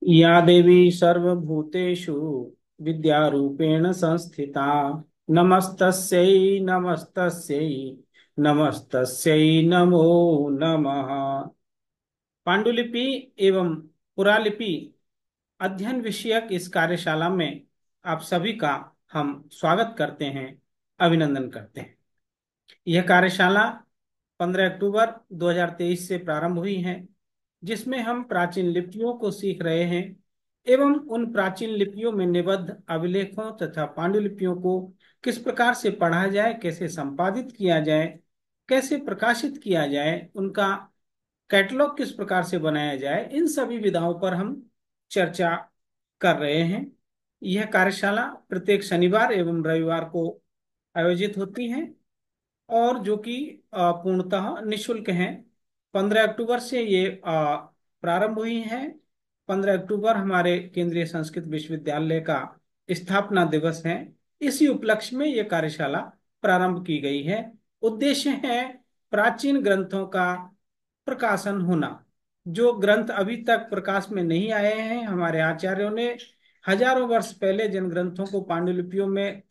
या देवी सर्वभूतेषु विद्यारूपेण संस्थिता नमस्तस्यै नमस्तस्यै नमस्तस्यै नमो नमः। पांडुलिपि एवं पुरालिपि अध्ययन विषयक इस कार्यशाला में आप सभी का हम स्वागत करते हैं, अभिनंदन करते हैं। यह कार्यशाला 15 अक्टूबर 2023 से प्रारंभ हुई है, जिसमें हम प्राचीन लिपियों को सीख रहे हैं एवं उन प्राचीन लिपियों में निबद्ध अभिलेखों तथा पांडुलिपियों को किस प्रकार से पढ़ा जाए, कैसे संपादित किया जाए, कैसे प्रकाशित किया जाए, उनका कैटलॉग किस प्रकार से बनाया जाए, इन सभी विधाओं पर हम चर्चा कर रहे हैं। यह कार्यशाला प्रत्येक शनिवार एवं रविवार को आयोजित होती है और जो कि पूर्णतः निशुल्क हैं। 15 अक्टूबर से ये प्रारंभ हुई है। 15 अक्टूबर हमारे केंद्रीय संस्कृत विश्वविद्यालय का स्थापना दिवस है। इसी उपलक्ष्य में ये कार्यशाला प्रारंभ की गई है। उद्देश्य है प्राचीन ग्रंथों का प्रकाशन होना। जो ग्रंथ अभी तक प्रकाश में नहीं आए हैं, हमारे आचार्यों ने हजारों वर्ष पहले जिन ग्रंथों को पांडुलिपियों में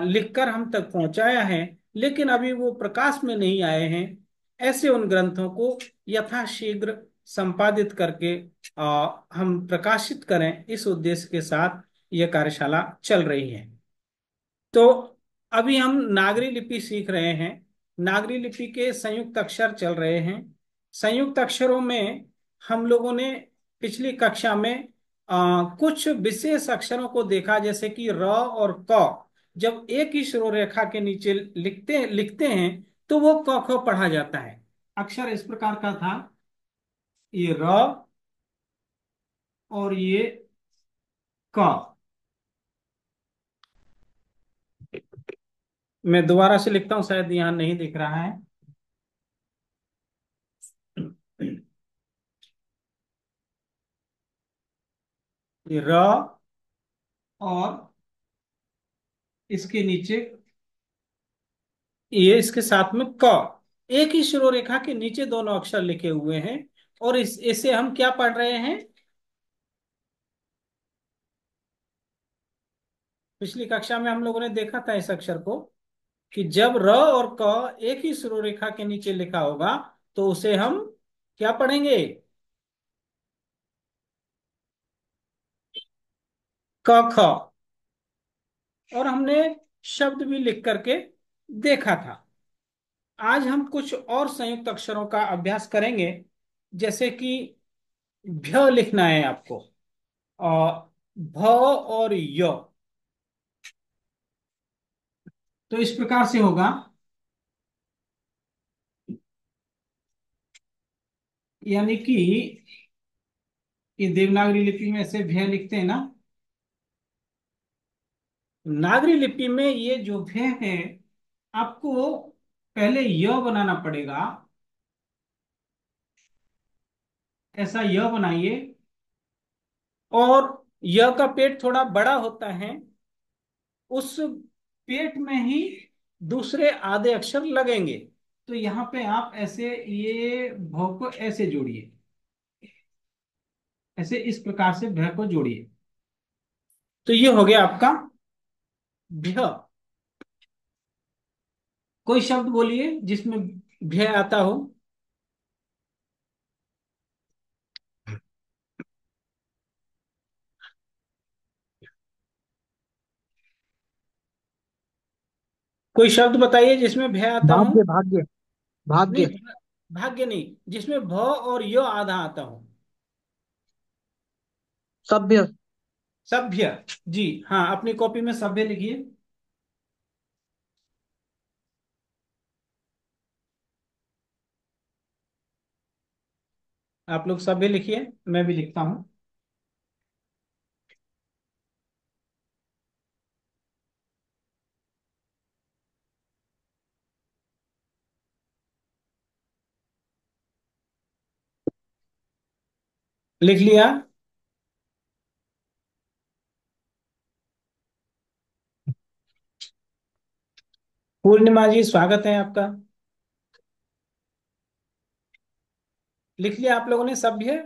लिखकर हम तक पहुंचाया है, लेकिन अभी वो प्रकाश में नहीं आए हैं, ऐसे उन ग्रंथों को यथाशीघ्र संपादित करके हम प्रकाशित करें, इस उद्देश्य के साथ यह कार्यशाला चल रही है। तो अभी हम नागरी लिपि सीख रहे हैं। नागरी लिपि के संयुक्त अक्षर चल रहे हैं। संयुक्त अक्षरों में हम लोगों ने पिछली कक्षा में कुछ विशेष अक्षरों को देखा, जैसे कि र और क। जब एक ही शिरोरेखा के नीचे लिखते लिखते हैं तो वो क ख पढ़ा जाता है। अक्षर इस प्रकार का था, ये र और ये क। मैं दोबारा से लिखता हूं, शायद यहां नहीं दिख रहा है। ये र और इसके नीचे ये, इसके साथ में क। एक ही शिरोरेखा के नीचे दोनों अक्षर लिखे हुए हैं और इसे हम क्या पढ़ रहे हैं? पिछली कक्षा में हम लोगों ने देखा था इस अक्षर को कि जब र और क एक ही शिरोरेखा के नीचे लिखा होगा तो उसे हम क्या पढ़ेंगे? क ख। और हमने शब्द भी लिख करके देखा था। आज हम कुछ और संयुक्त अक्षरों का अभ्यास करेंगे, जैसे कि भ्य लिखना है आपको, और भ और य। तो इस प्रकार से होगा, यानी कि ये देवनागरी लिपि में ऐसे भय लिखते हैं ना। नागरी लिपि में ये जो भय है, आपको पहले य बनाना पड़ेगा। ऐसा य बनाइए, और य का पेट थोड़ा बड़ा होता है, उस पेट में ही दूसरे आधे अक्षर लगेंगे। तो यहाँ पे आप ऐसे ये भ को ऐसे जोड़िए, ऐसे इस प्रकार से भ को जोड़िए। तो ये हो गया आपका भ। कोई शब्द बोलिए जिसमें भ आता हो। कोई शब्द बताइए जिसमें भय आता हो। भाग्य भाग्य नहीं, भाग्य। भाग्य नहीं, जिसमें भ और य आधा आता हो। सभ्य। सभ्य। जी हाँ, अपनी कॉपी में सभ्य लिखिए। आप लोग सभ्य लिखिए, मैं भी लिखता हूं। लिख लिया? पूर्णिमा जी, स्वागत है आपका। लिख लिया आप लोगों ने सभ्य?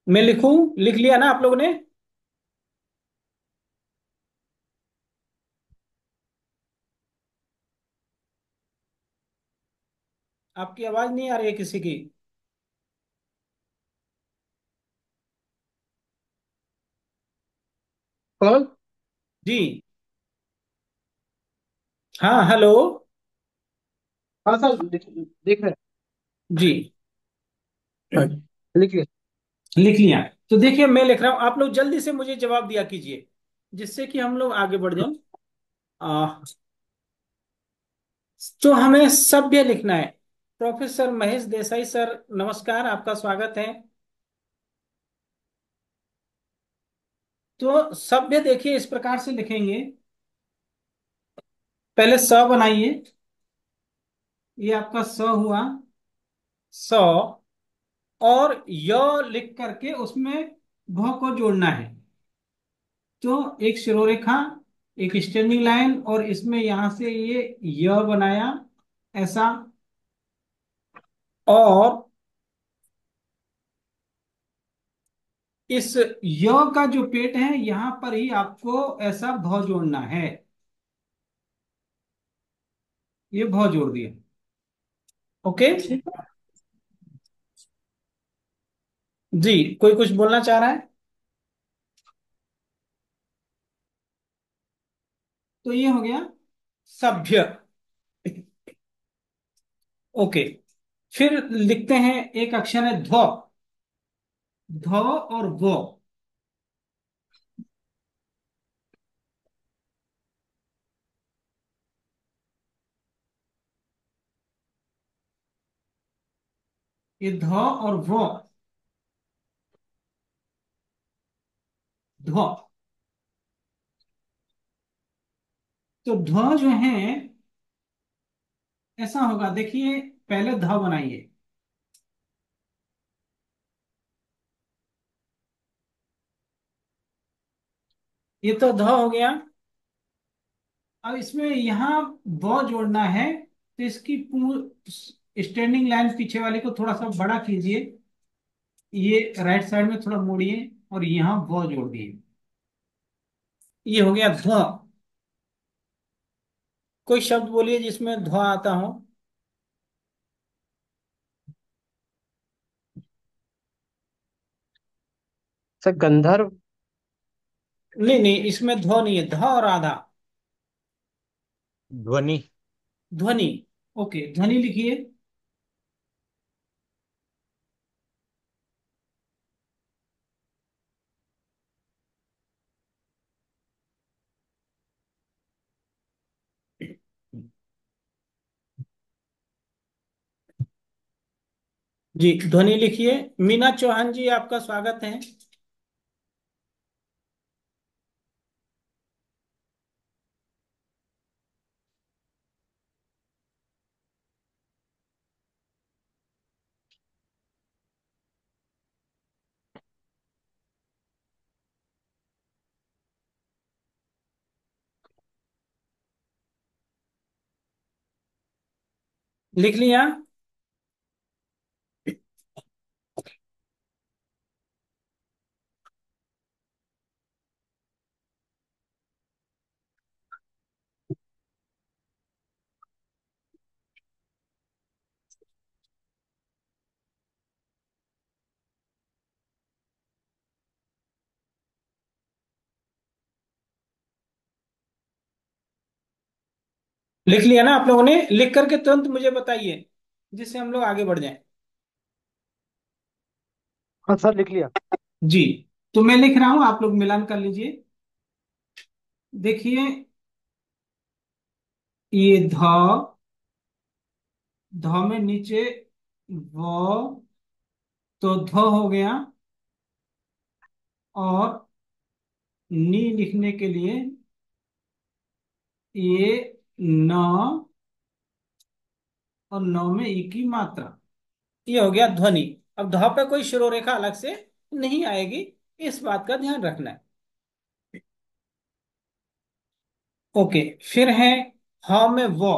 मैं लिखूं? लिख लिया ना आप लोगों ने? आपकी आवाज नहीं आ रही है किसी की। कौन? जी। हाँ, हेलो। हाँ सर, देख रहे जी। हैं। हाँ, लिखिए। लिख लिया। तो देखिए मैं लिख रहा हूं, आप लोग जल्दी से मुझे जवाब दिया कीजिए, जिससे कि हम लोग आगे बढ़ जाएं। आ, तो हमें सभ्य लिखना है। प्रोफेसर महेश देसाई सर, नमस्कार, आपका स्वागत है। तो सभ्य देखिए इस प्रकार से लिखेंगे। पहले स बनाइए। ये आपका स हुआ। स। और य लिख करके उसमें भ को जोड़ना है। तो एक शिरोरेखा, एक स्टैंडिंग लाइन, और इसमें यहां से ये य बनाया ऐसा। और इस य का जो पेट है यहां पर ही आपको ऐसा भ जोड़ना है। ये भ जोड़ दिया। ओके। जी। कोई कुछ बोलना चाह रहा है? तो ये हो गया सभ्य। ओके। फिर लिखते हैं, एक अक्षर है ध्व। ध और व। ये ध और व। ध्व। तो ध्व जो है ऐसा होगा, देखिए पहले ध बनाइए। ये तो ध हो गया। अब इसमें यहां व जोड़ना है, तो इसकी पूर्ण स्टैंडिंग लाइन पीछे वाले को थोड़ा सा बड़ा कीजिए। ये राइट साइड में थोड़ा मोड़िए और यहां व जोड़ दिए। ये हो गया ध। कोई शब्द बोलिए जिसमें ध आता हो। सर, गंधर्व। नहीं नहीं, इसमें ध नहीं है, ध और आधा। ध्वनि। ध्वनि। ओके, ध्वनि लिखिए। जी, ध्वनि लिखिए। मीना चौहान जी, आपका स्वागत है। लिख लिया? लिख लिया ना आप लोगों ने? लिख करके तुरंत मुझे बताइए, जिससे हम लोग आगे बढ़ जाएं। हाँ सर, लिख लिया। जी। तो मैं लिख रहा हूं, आप लोग मिलान कर लीजिए। देखिए, ये ध। ध में नीचे व, तो ध हो गया। और नी लिखने के लिए ये न, और नौ में ई की मात्रा। ये हो गया ध्वनि। अब ध पे कोई शिरोरेखा अलग से नहीं आएगी, इस बात का ध्यान रखना है। ओके। फिर है ह में वो।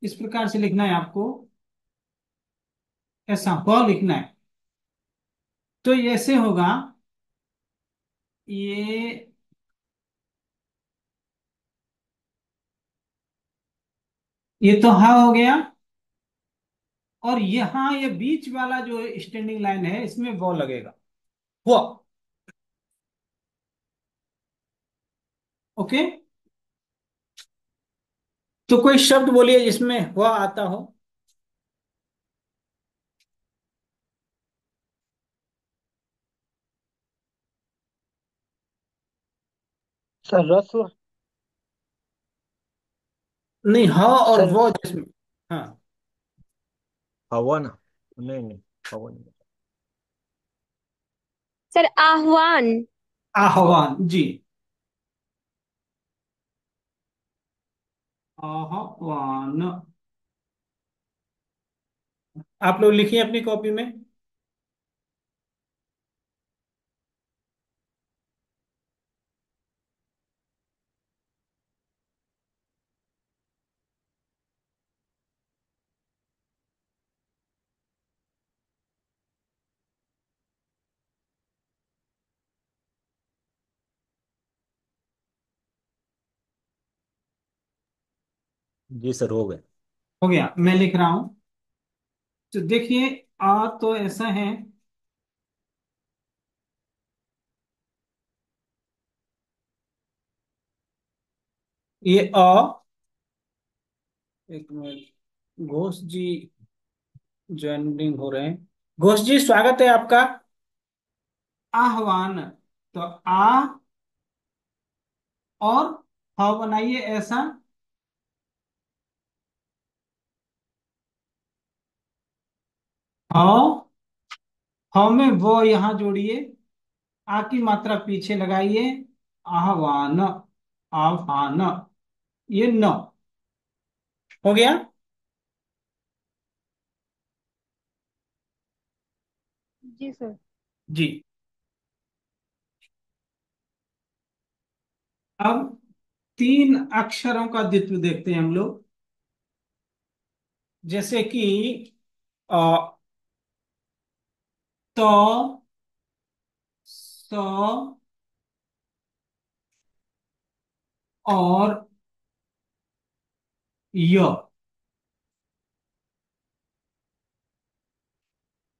इस प्रकार से लिखना है आपको, ऐसा व लिखना है। तो ये ऐसे होगा, ये ये तो हा हो गया, और यहाँ ये बीच वाला जो स्टैंडिंग लाइन है इसमें वो लगेगा, वो। ओके। तो कोई शब्द बोलिए जिसमें वह आता हो। सर रस्व। नहीं, ह और सर वो जिसमें। हाँ। हवन। नहीं नहीं, हवन नहीं। सर आह्वान। आह्वान, जी। आह्वान। आप लोग लिखिए अपनी कॉपी में। जी सर, हो गए। हो गया, मैं लिख रहा हूं। तो देखिए, आ तो ऐसा है, ये अ, एक मिनट, घोष जी ज्वाइनिंग हो रहे हैं। घोष जी, स्वागत है आपका। आह्वान, तो आ और ह बनाइए ऐसा। ह, ह में वो यहां जोड़िए, आ की मात्रा पीछे लगाइए। आह्वान, आह्वान, ये न हो गया। जी सर। जी। अब तीन अक्षरों का द्वित्व देखते हैं हम लोग, जैसे कि अ, तो, स, और य।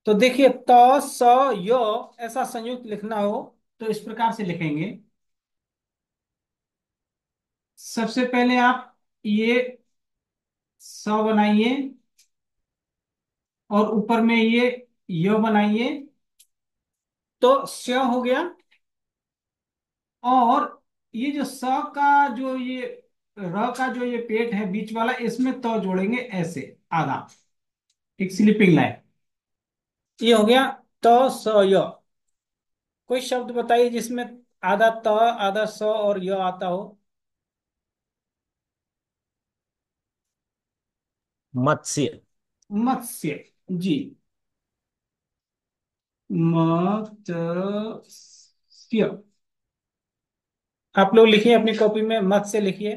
तो देखिए, त, स, य ऐसा संयुक्त लिखना हो तो इस प्रकार से लिखेंगे। सबसे पहले आप ये स बनाइए, और ऊपर में ये य बनाइए, तो स हो गया। और ये जो स का जो ये र का जो ये पेट है बीच वाला, इसमें तो जोड़ेंगे ऐसे आधा, एक स्लीपिंग लाइन। ये हो गया त, स, य। कोई शब्द बताइए जिसमें आधा त, आधा स और य आता हो। मत्स्य। मत्स्य, जी। मत्स्य। आप लोग लिखिए अपनी कॉपी में, मत्स्य लिखिए।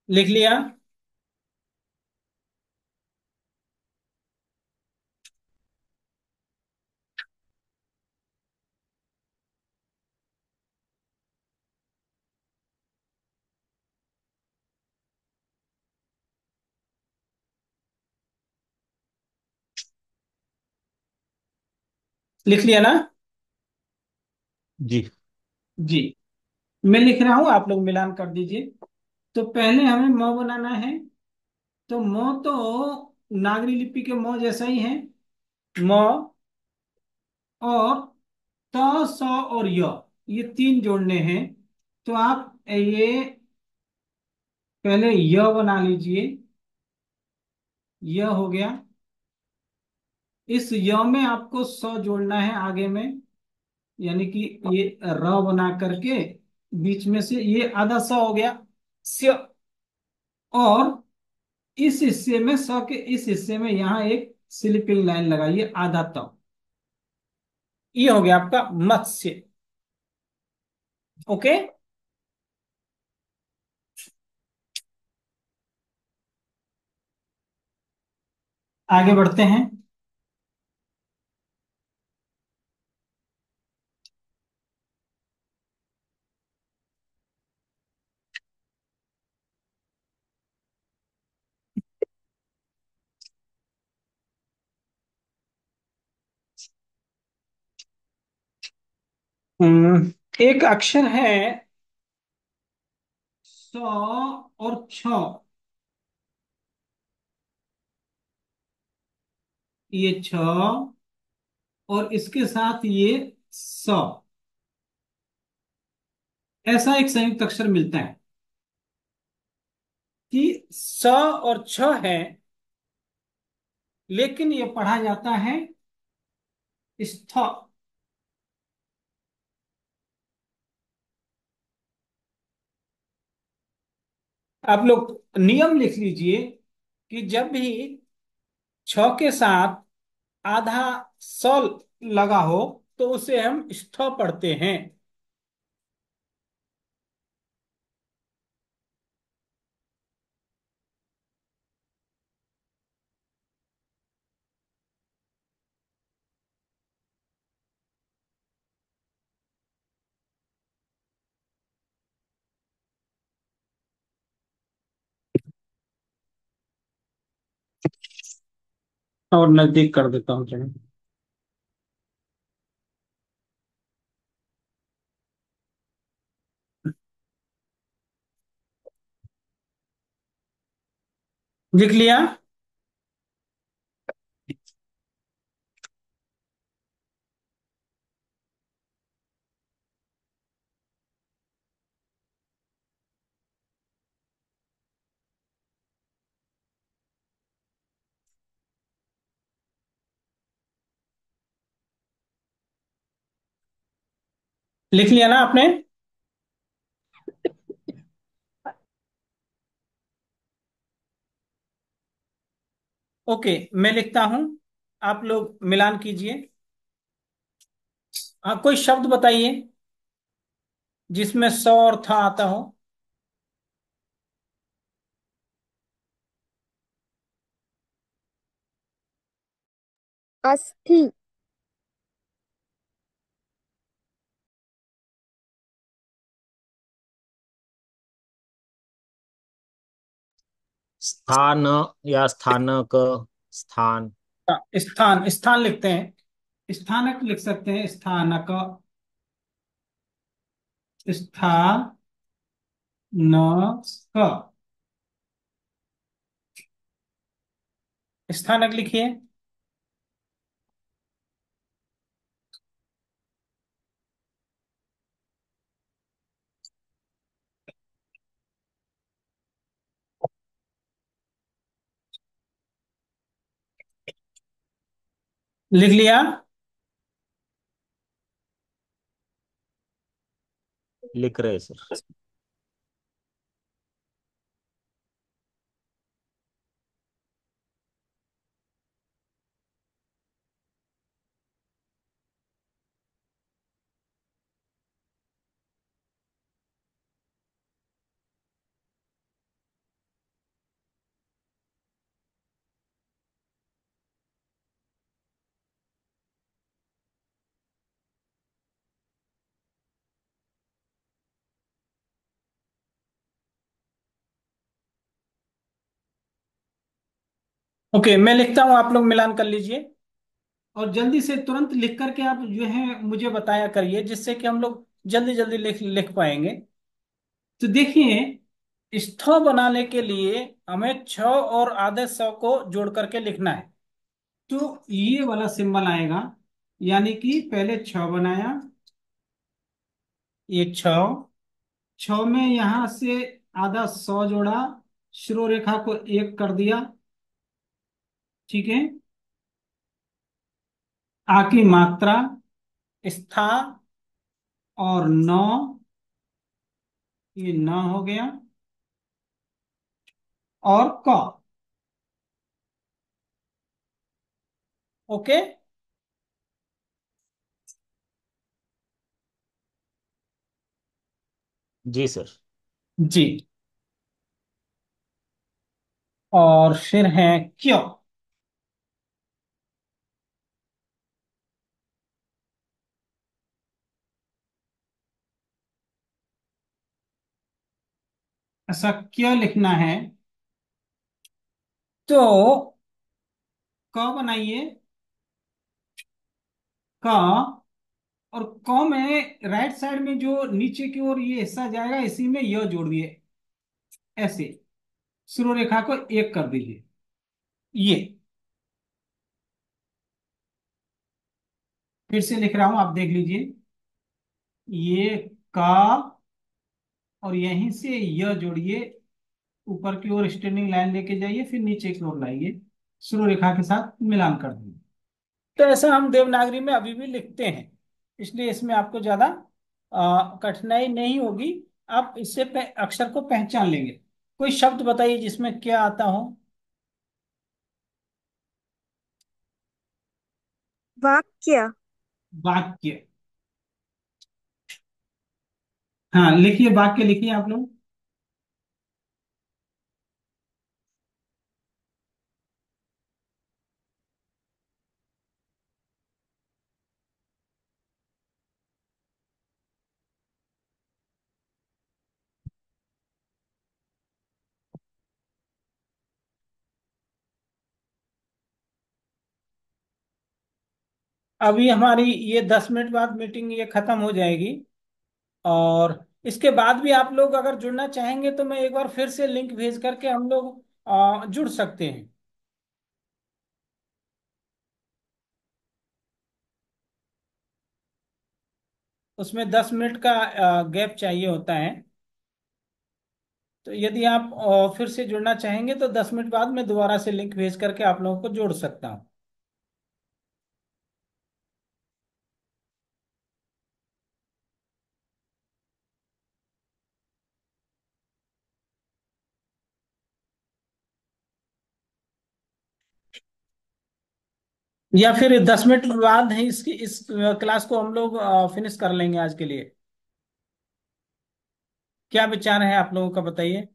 लिख लिया। लिख लिया ना? जी। जी। मैं लिख रहा हूं, आप लोग मिलान कर दीजिए। तो पहले हमें म बनाना है। तो म तो नागरी लिपि के म जैसा ही है, म। और त, स और य, ये तीन जोड़ने हैं। तो आप ये पहले य बना लीजिए, य हो गया। इस य में आपको स जोड़ना है आगे में। यानी कि ये र बना करके बीच में से ये आधा स हो गया स्य, और इस हिस्से में स के इस हिस्से में यहां एक स्लीपिंग लाइन लगाइए आधा त। ये हो गया आपका मत्स्य। ओके। आगे बढ़ते हैं। एक अक्षर है स और छ, ये छ और इसके साथ ये स, ऐसा एक संयुक्त अक्षर मिलता है कि स और छ है, लेकिन ये पढ़ा जाता है स्थ। आप लोग नियम लिख लीजिए कि जब भी छ के साथ आधा स लगा हो तो उसे हम स्थ पढ़ते हैं। और नजदीक कर देता हूँ चलो। लिख लिया। लिख लिया ना आपने? ओके, मैं लिखता हूं, आप लोग मिलान कीजिए। हाँ, कोई शब्द बताइए जिसमें स और था आता हो। अस्थि। स्थान या स्थानक, स्थान। स्थान, स्थान लिखते हैं, स्थानक लिख सकते हैं, स्थानक, स्थानक। स्थानक लिखिए। लिख लिया। लिख रहे सर। ओके, मैं लिखता हूं, आप लोग मिलान कर लीजिए। और जल्दी से तुरंत लिख करके आप जो है मुझे बताया करिए, जिससे कि हम लोग जल्दी जल्दी लिख लिख पाएंगे। तो देखिए, स्थ बनाने के लिए हमें छ और आधे सौ को जोड़ करके लिखना है। तो ये वाला सिंबल आएगा, यानी कि पहले छ बनाया, ये छ, छ में यहां से आधा सौ जोड़ा, शिरो रेखा को एक कर दिया, ठीक है। आ की मात्रा, स्था, और नौ, ये न हो गया, और क। ओके। जी सर। जी। और फिर है क्यों। ऐसा क्यों लिखना है, तो क बनाइए, क, और क में राइट साइड में जो नीचे की ओर ये हिस्सा जाएगा, इसी में य जोड़ दिए, ऐसे शुरू रेखा को एक कर दीजिए। ये फिर से लिख रहा हूं, आप देख लीजिए। ये का, और यहीं से य जोड़िए, ऊपर की ओर स्टैंडिंग लाइन लेके जाइए, फिर नीचे की ओर लाइए, शुरू रेखा के साथ मिलान कर दीजिए। तो ऐसा हम देवनागरी में अभी भी लिखते हैं, इसलिए इसमें आपको ज्यादा कठिनाई नहीं होगी। आप इससे अक्षर को पहचान लेंगे। कोई शब्द बताइए जिसमें क्या आता हो। वाक्य। वाक्य। हाँ, लिखिए, वाक्य लिखिए आप लोग। अभी हमारी ये 10 मिनट बाद मीटिंग ये खत्म हो जाएगी, और इसके बाद भी आप लोग अगर जुड़ना चाहेंगे तो मैं एक बार फिर से लिंक भेज करके हम लोग जुड़ सकते हैं। उसमें 10 मिनट का गैप चाहिए होता है। तो यदि आप फिर से जुड़ना चाहेंगे तो 10 मिनट बाद मैं दोबारा से लिंक भेज करके आप लोगों को जोड़ सकता हूँ। या फिर 10 मिनट बाद ही इसकी इस क्लास को हम लोग फिनिश कर लेंगे आज के लिए। क्या विचार है आप लोगों का, बताइए।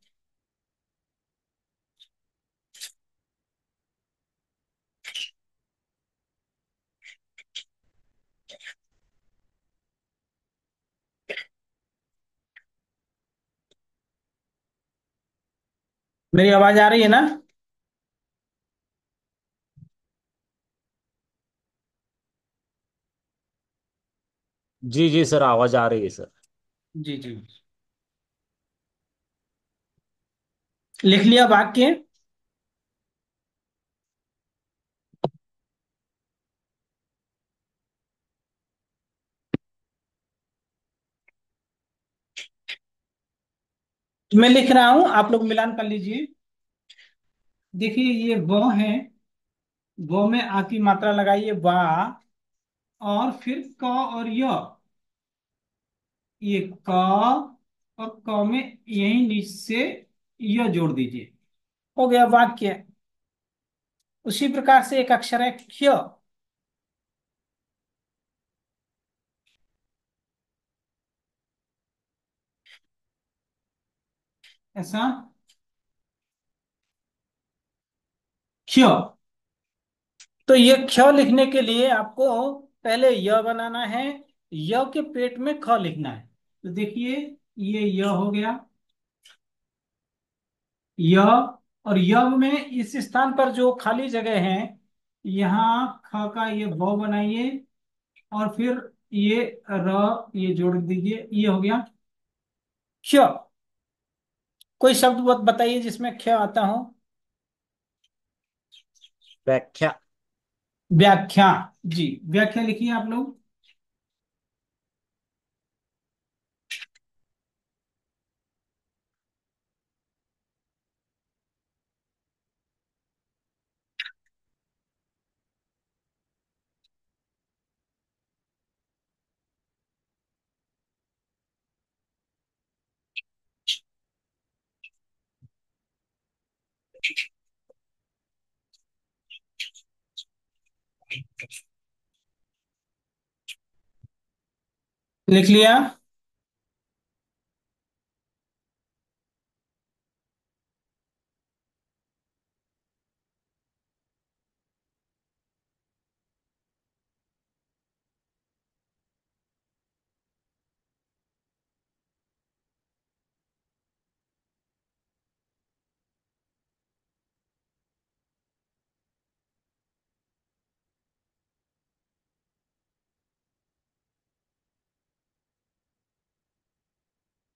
मेरी आवाज आ रही है ना? जी जी सर, आवाज आ रही है सर। जी जी। लिख लिया वाक्य। मैं लिख रहा हूं, आप लोग मिलान कर लीजिए। देखिए, ये वो है, वो में आ की मात्रा लगाइए, वाह, और फिर क और य, ये क, और क में यही नीचे से य जोड़ दीजिए, हो गया वाक्य। उसी प्रकार से एक अक्षर है क्ष। ऐसा क्ष। तो ये क्ष लिखने के लिए आपको पहले य बनाना है, य के पेट में ख लिखना है। तो देखिए, ये य हो गया, य, और य में इस स्थान पर जो खाली जगह है, यहाँ ख का ये व बनाइए, और फिर ये ये जोड़ दीजिए, ये हो गया क्ष। कोई शब्द बताइए जिसमें क्ष आता हो। व्याख्या। व्याख्या। जी, व्याख्या लिखिए आप लोग। लिख लिया।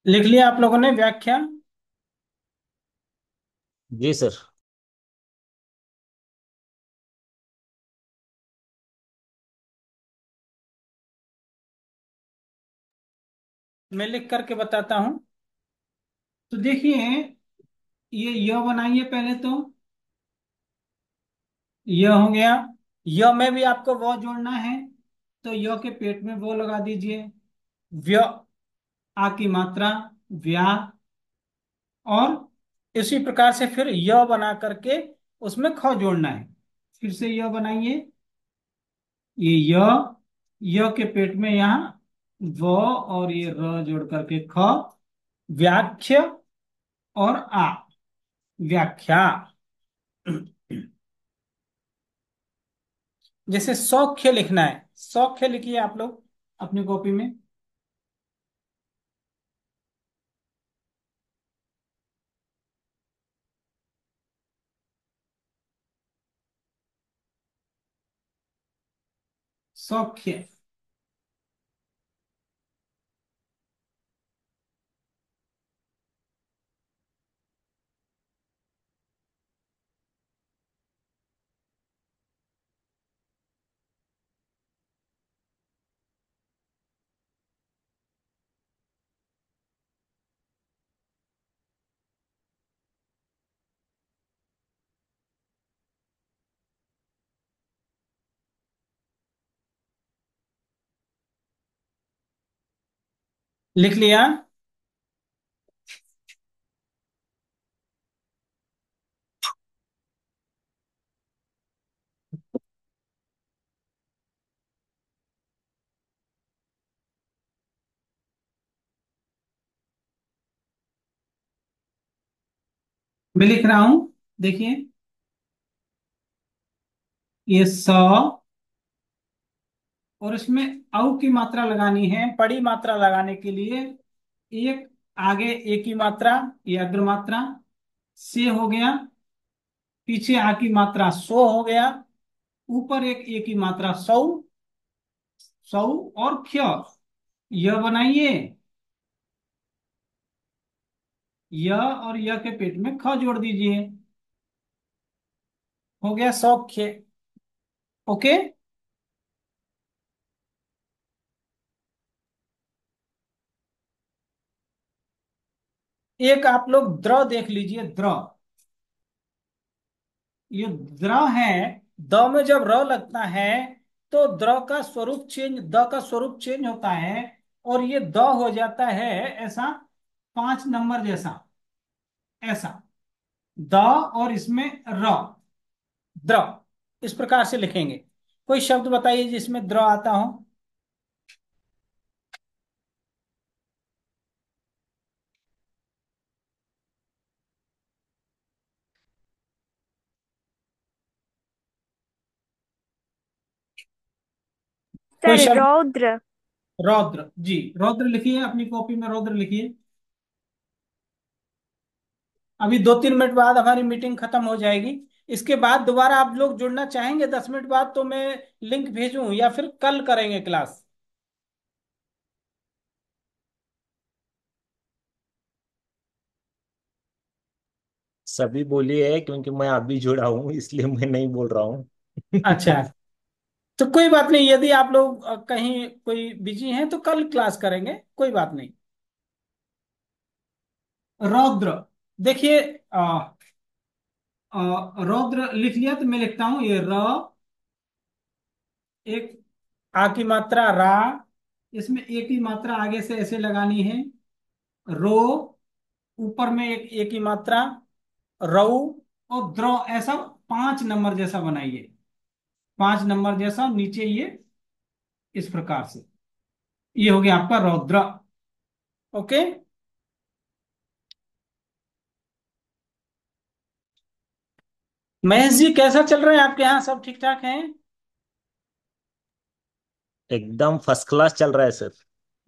लिख लिया आप लोगों ने व्याख्या। जी सर। मैं लिख करके बताता हूं। तो देखिए, ये य बनाइए पहले तो। य हो गया। य में भी आपको वो जोड़ना है, तो य के पेट में वो लगा दीजिए। व्य, आ की मात्रा, व्या। और इसी प्रकार से फिर य बना करके उसमें ख जोड़ना है। फिर से य बनाइए। ये य के पेट में यहाँ व और ये र जोड़ करके ख। व्याख्य और आ, व्याख्या। जैसे सौख्य लिखना है, सौख्य लिखिए आप लोग अपनी कॉपी में। सौख्य। लिख लिया। मैं लिख रहा हूं, देखिए। ये स, और इसमें औ की मात्रा लगानी है। पड़ी मात्रा लगाने के लिए एक आगे ए की मात्रा, ये अग्र मात्रा, से हो गया। पीछे आ की मात्रा सो हो गया। ऊपर एक ए की मात्रा सौ, सौ। और क्ष, यह बनाइए। य और य के पेट में ख जोड़ दीजिए। हो गया सौख्य। ओके। एक आप लोग द्र देख लीजिए, द्र। ये द्र है। द में जब र लगता है तो द्र का स्वरूप चेंज, द का स्वरूप चेंज होता है और ये द हो जाता है ऐसा, 5 नंबर जैसा, ऐसा। द और इसमें र, द्र। इस प्रकार से लिखेंगे। कोई शब्द बताइए जिसमें द्र आता हो। कोई सर शब्द। रौद्र। रौद्र, जी। रौद्र लिखिए अपनी कॉपी में, रौद्र लिखिए। अभी 2-3 मिनट बाद हमारी मीटिंग खत्म हो जाएगी। इसके बाद दोबारा आप लोग जुड़ना चाहेंगे 10 मिनट बाद तो मैं लिंक भेजूं, या फिर कल करेंगे क्लास। सभी बोलिए, क्योंकि मैं अभी जुड़ा हूँ इसलिए मैं नहीं बोल रहा हूँ। अच्छा, तो कोई बात नहीं। यदि आप लोग कहीं कोई बिजी हैं तो कल क्लास करेंगे, कोई बात नहीं। रौद्र, देखिए। रौद्र लिख लिया तो मैं लिखता हूं, ये र, एक आ की मात्रा रा, इसमें ए की मात्रा आगे से ऐसे लगानी है। रो, ऊपर में एक ए की मात्रा, रऊ। और द्रौ ऐसा 5 नंबर जैसा बनाइए, 5 नंबर जैसा नीचे ये इस प्रकार से। ये हो गया आपका रौद्र। ओके। महेश जी कैसा चल रहा है आपके यहाँ, सब ठीक ठाक हैं? एकदम फर्स्ट क्लास चल रहा है सर।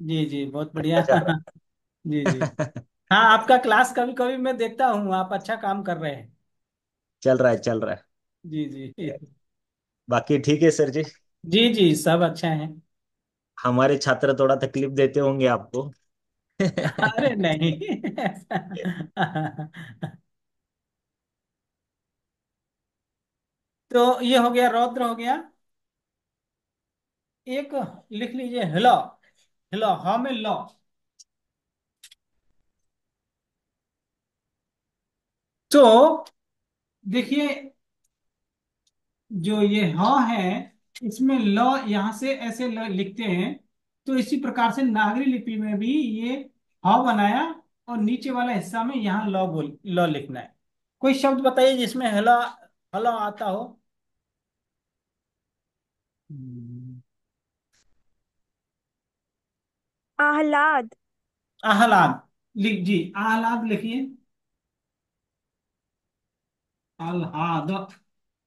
जी जी, बहुत बढ़िया। अच्छा चल रहा जी जी। है। हाँ, आपका क्लास कभी कभी मैं देखता हूँ, आप अच्छा काम कर रहे हैं। चल रहा है चल रहा जी जी। है। बाकी ठीक है सर जी। जी जी, सब अच्छा है। हमारे छात्र थोड़ा तकलीफ देते होंगे आपको। अरे नहीं। तो ये हो गया, रौद्र हो गया। एक लिख लीजिए हिलो। हिलो हा में लो। तो देखिए, जो ये ह है, इसमें ल यहां से ऐसे लिखते हैं। तो इसी प्रकार से नागरी लिपि में भी ये ह बनाया, और नीचे वाला हिस्सा में यहाँ ल बोल ल लिखना है। कोई शब्द बताइए जिसमें हला हला आता हो। हम्म, आह्लाद। आह्लाद। लिख जी, आह्लाद लिखिए। आह्लाद।